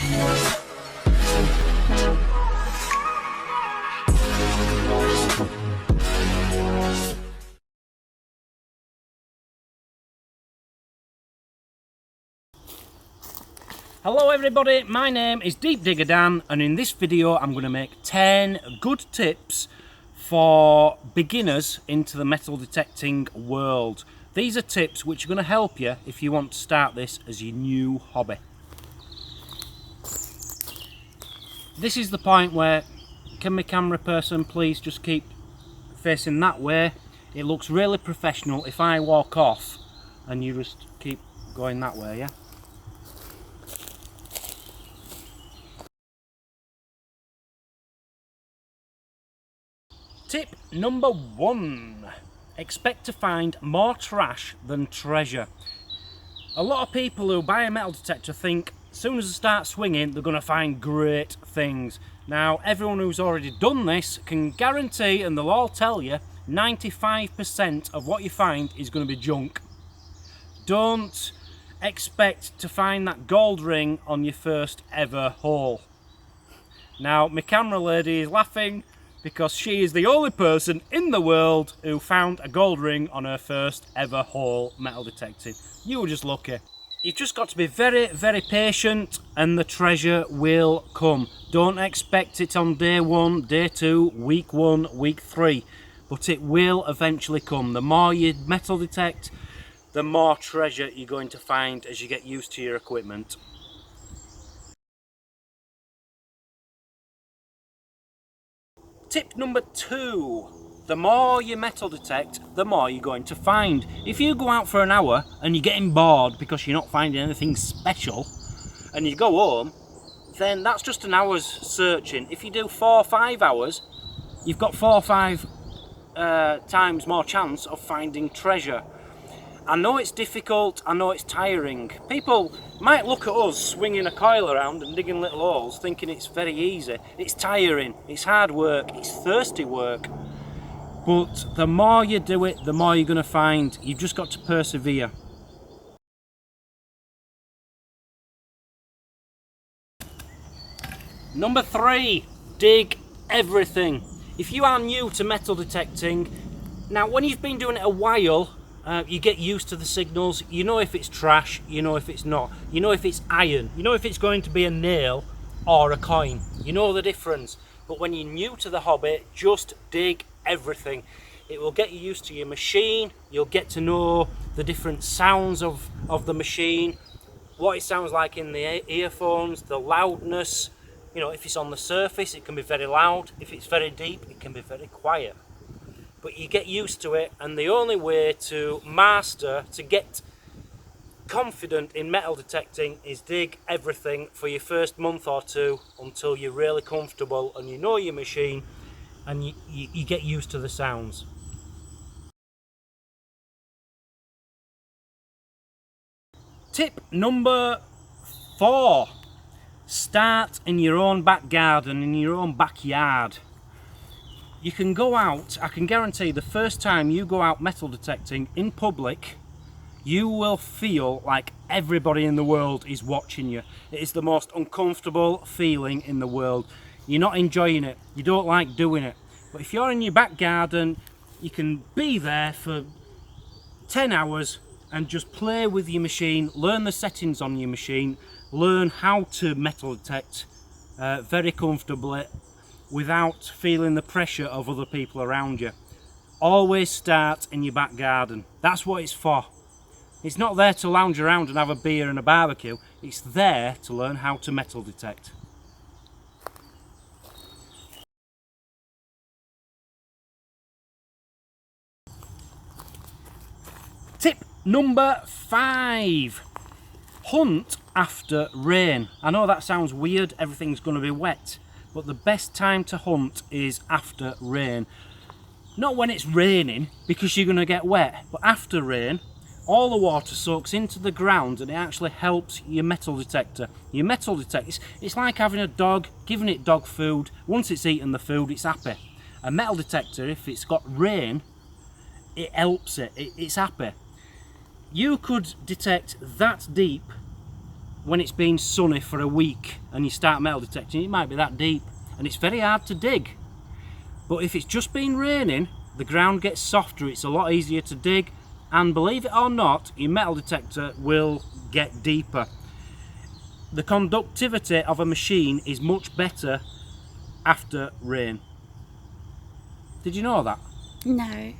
Hello everybody, my name is Deep Digger Dan, and in this video I'm going to make 10 good tips for beginners into the metal detecting world. These are tips which are going to help you if you want to start this as your new hobby. This is the point where, can my camera person please just keep facing that way? It looks really professional if I walk off and you just keep going that way, yeah? Tip number 1. Expect to find more trash than treasure. A lot of people who buy a metal detector think as soon as they start swinging they're going to find great things. Now everyone who's already done this can guarantee, and they'll all tell you, 95% of what you find is going to be junk. Don't expect to find that gold ring on your first ever hole. Now my camera lady is laughing because she is the only person in the world who found a gold ring on her first ever hole metal detecting. You were just lucky. You've just got to be very, very patient and the treasure will come. Don't expect it on day 1, day 2, week 1, week 3, but it will eventually come. The more you metal detect, the more treasure you're going to find as you get used to your equipment. Tip number 2, the more you metal detect, the more you're going to find. If you go out for an hour and you're getting bored because you're not finding anything special and you go home, then that's just an hour's searching. If you do 4 or 5 hours, you've got 4 or 5 times more chance of finding treasure. I know it's difficult, I know it's tiring. People might look at us swinging a coil around and digging little holes thinking it's very easy. It's tiring, it's hard work, it's thirsty work. But the more you do it, the more you're going to find. You've just got to persevere. Number 3, dig everything. If you are new to metal detecting, now when you've been doing it a while, you get used to the signals. You know if it's trash, you know if it's not. You know if it's iron, you know if it's going to be a nail or a coin. You know the difference. But when you're new to the hobby, just dig everything. It will get you used to your machine. You'll get to know the different sounds of the machine, what it sounds like in the earphones, the loudness. You know, if it's on the surface, it can be very loud. If it's very deep, it can be very quiet. But you get used to it, and the only way to master, to get confident in metal detecting, is dig everything for your first month or 2 until you're really comfortable and you know your machine and you get used to the sounds. Tip number 4, start in your own back garden, in your own backyard. You can go out, I can guarantee the first time you go out metal detecting in public, you will feel like everybody in the world is watching you. It is the most uncomfortable feeling in the world. You're not enjoying it, you don't like doing it. But if you're in your back garden, you can be there for 10 hours and just play with your machine, learn the settings on your machine, learn how to metal detect very comfortably, without feeling the pressure of other people around you. Always start in your back garden. That's what it's for. It's not there to lounge around and have a beer and a barbecue. It's there to learn how to metal detect. Tip number 5. Hunt after rain. I know that sounds weird, everything's going to be wet. But the best time to hunt is after rain. Not when it's raining, because you're going to get wet, but after rain, all the water soaks into the ground and it actually helps your metal detector. Your metal detector, it's like having a dog, giving it dog food. Once it's eaten the food, it's happy. A metal detector, if it's got rain, it helps it, it's happy. You could detect that deep when it's been sunny for a week and you start metal detecting, it might be that deep and it's very hard to dig. But if it's just been raining, the ground gets softer, it's a lot easier to dig, and believe it or not, your metal detector will get deeper. The conductivity of a machine is much better after rain. Did you know that? No.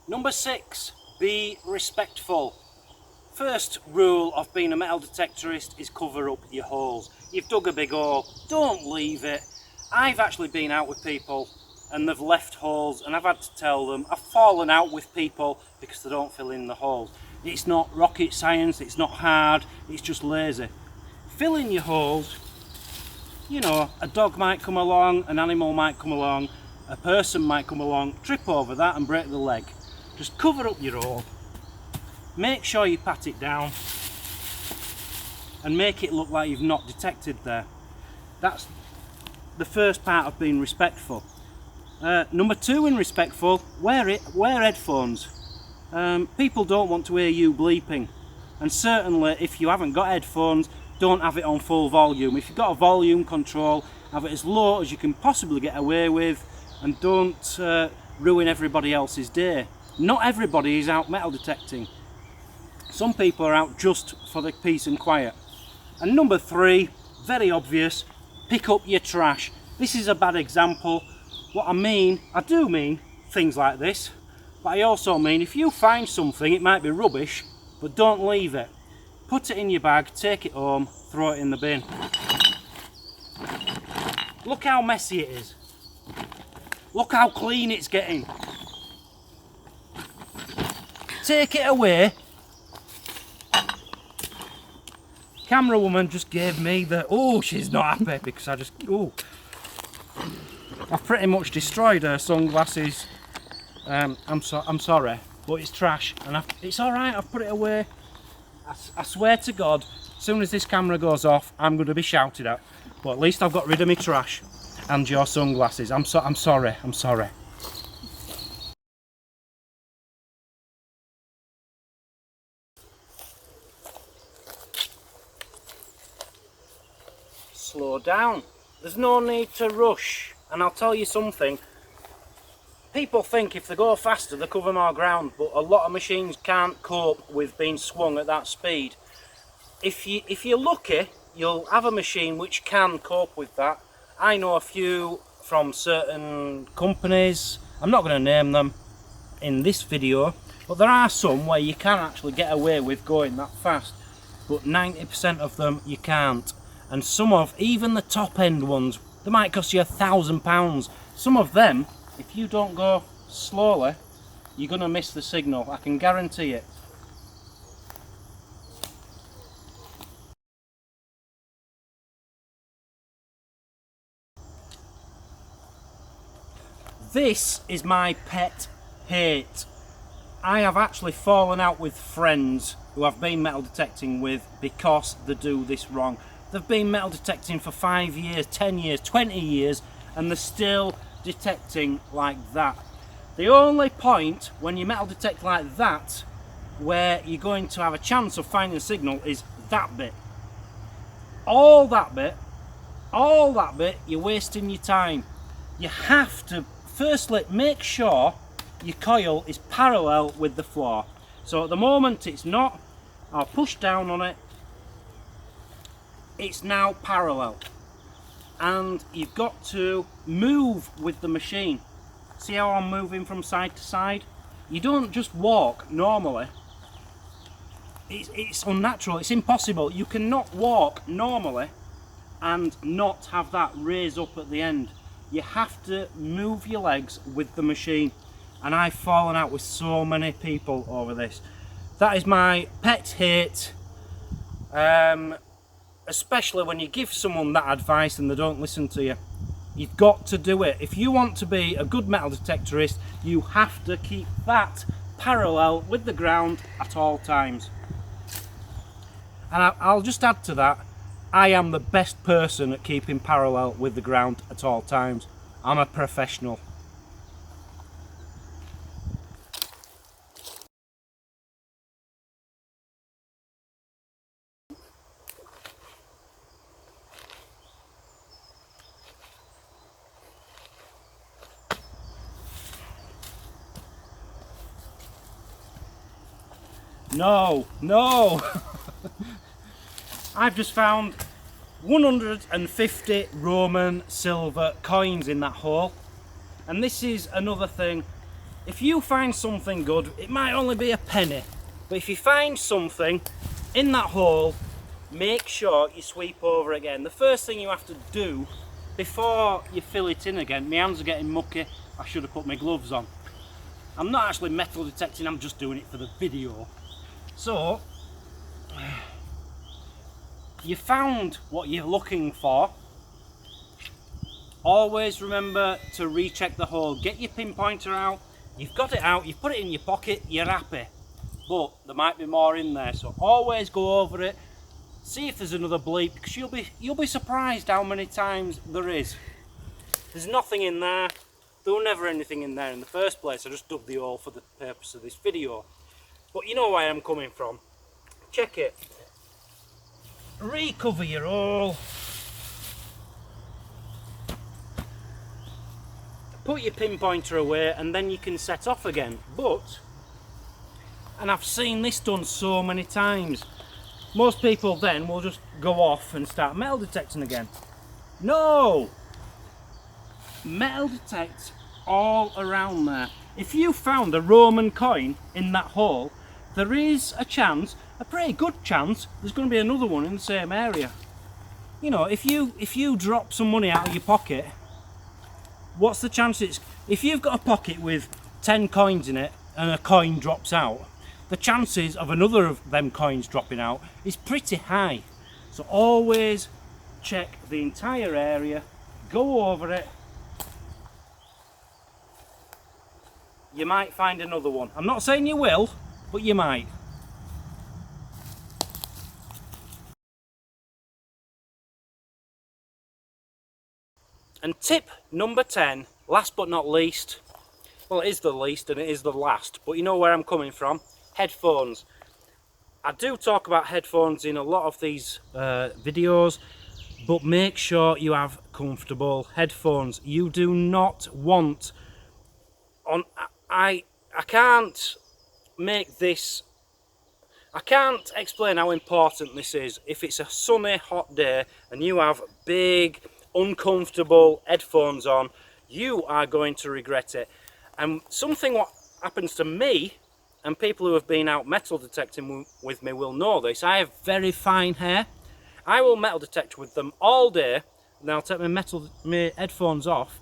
Number 6, be respectful. First rule of being a metal detectorist is cover up your holes. You've dug a big hole, don't leave it. I've actually been out with people and they've left holes and I've had to tell them. I've fallen out with people because they don't fill in the holes. It's not rocket science, it's not hard, it's just lazy. Fill in your holes. You know, a dog might come along, an animal might come along, a person might come along, trip over that and break the leg. Just cover up your hole. Make sure you pat it down and make it look like you've not detected there. That's the first part of being respectful. Number 2 in respectful, wear headphones. People don't want to hear you bleeping, and certainly if you haven't got headphones, don't have it on full volume. If you've got a volume control, have it as low as you can possibly get away with, and don't ruin everybody else's day. Not everybody is out metal detecting. Some people are out just for the peace and quiet. And number 3, very obvious, pick up your trash. This is a bad example. What I do mean things like this, but I also mean if you find something, it might be rubbish, but don't leave it. Put it in your bag, take it home, throw it in the bin. Look how messy it is. Look how clean it's getting. Take it away. Camera woman just gave me the, oh, she's not happy because I've pretty much destroyed her sunglasses. I'm sorry, but it's trash and it's alright, I've put it away. I swear to God, as soon as this camera goes off, I'm going to be shouted at. But at least I've got rid of my trash and your sunglasses. I'm sorry. Slow down. There's no need to rush. And I'll tell you something. People think if they go faster they cover more ground, but a lot of machines can't cope with being swung at that speed. If you're lucky, you'll have a machine which can cope with that. I know a few from certain companies. I'm not going to name them in this video, but there are some where you can actually get away with going that fast, but 90% of them you can't. And some of, even the top end ones, they might cost you £1,000. Some of them, if you don't go slowly, you're going to miss the signal, I can guarantee it. This is my pet hate. I have actually fallen out with friends who I've been metal detecting with because they do this wrong. They've been metal detecting for 5 years, 10 years, 20 years, and they're still detecting like that. The only point when you metal detect like that, where you're going to have a chance of finding a signal, is that bit. All that bit, you're wasting your time. You have to, firstly, make sure your coil is parallel with the floor. So at the moment it's not. I'll push down on it. It's now parallel, and you've got to move with the machine. See how I'm moving from side to side? You don't just walk normally. It's unnatural, it's impossible. You cannot walk normally and not have that raise up at the end. You have to move your legs with the machine, and I've fallen out with so many people over this. That is my pet hate. Especially when you give someone that advice and they don't listen to you. You've got to do it. If you want to be a good metal detectorist, you have to keep that parallel with the ground at all times. And I'll just add to that, I am the best person at keeping parallel with the ground at all times. I'm a professional. No, no. I've just found 150 Roman silver coins in that hole. And this is another thing. If you find something good, it might only be a penny, but if you find something in that hole, make sure you sweep over again. The first thing you have to do before you fill it in again, my hands are getting mucky, I should have put my gloves on. I'm not actually metal detecting, I'm just doing it for the video. So, you found what you're looking for. Always remember to recheck the hole. Get your pinpointer out. You've got it out, you've put it in your pocket, you're happy. But there might be more in there, so always go over it. See if there's another bleep, because you'll be surprised how many times there is. There's nothing in there. There was never anything in there in the first place. I just dug the hole for the purpose of this video. But you know where I'm coming from. Check it. Recover your hole. Put your pinpointer away and then you can set off again. But, and I've seen this done so many times, most people then will just go off and start metal detecting again. No! Metal detect all around there. If you found a Roman coin in that hole, there is a chance, a pretty good chance, there's going to be another one in the same area. You know, if you drop some money out of your pocket, what's the chances? If you've got a pocket with 10 coins in it and a coin drops out, the chances of another of them coins dropping out is pretty high. So always check the entire area, go over it. You might find another one. I'm not saying you will, but you might. And tip number 10, last but not least, well, it is the least and it is the last, but you know where I'm coming from. Headphones. I do talk about headphones in a lot of these videos, but make sure you have comfortable headphones. You do not want on. I can't make this. I can't explain how important this is. If it's a sunny, hot day and you have big, uncomfortable headphones on, you are going to regret it. And something what happens to me, and people who have been out metal detecting with me will know this, I have very fine hair. I will metal detect with them all day, then I'll take my headphones off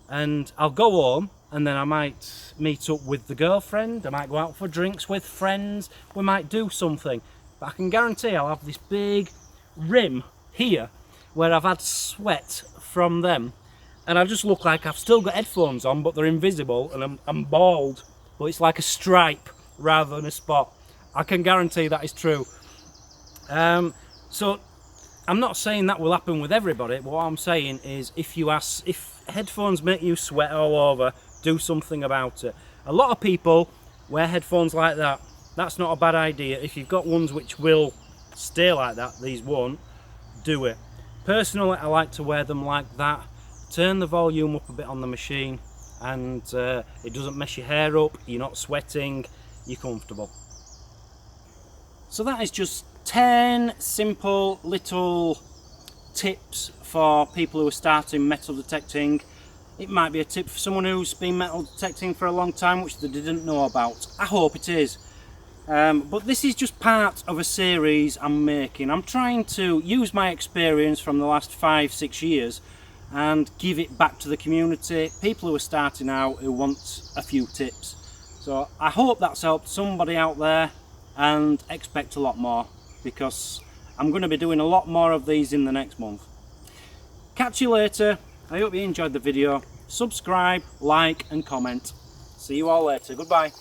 and I'll go home, and then I might meet up with the girlfriend, I might go out for drinks with friends, we might do something. But I can guarantee I'll have this big rim here where I've had sweat from them, and I just look like I've still got headphones on, but they're invisible, and I'm bald, but it's like a stripe rather than a spot. I can guarantee that is true. So I'm not saying that will happen with everybody, but what I'm saying is if headphones make you sweat all over, do something about it. A lot of people wear headphones like that. That's not a bad idea. If you've got ones which will stay like that, these won't, do it. Personally, I like to wear them like that. Turn the volume up a bit on the machine, and it doesn't mess your hair up, you're not sweating, you're comfortable. So that is just 10 simple little tips for people who are starting metal detecting. It might be a tip for someone who's been metal detecting for a long time, which they didn't know about. I hope it is. But this is just part of a series I'm making. I'm trying to use my experience from the last 5-6 years and give it back to the community, people who are starting out who want a few tips. So I hope that's helped somebody out there, and expect a lot more, because I'm going to be doing a lot more of these in the next month. Catch you later. I hope you enjoyed the video. Subscribe, like and comment. See you all later. Goodbye.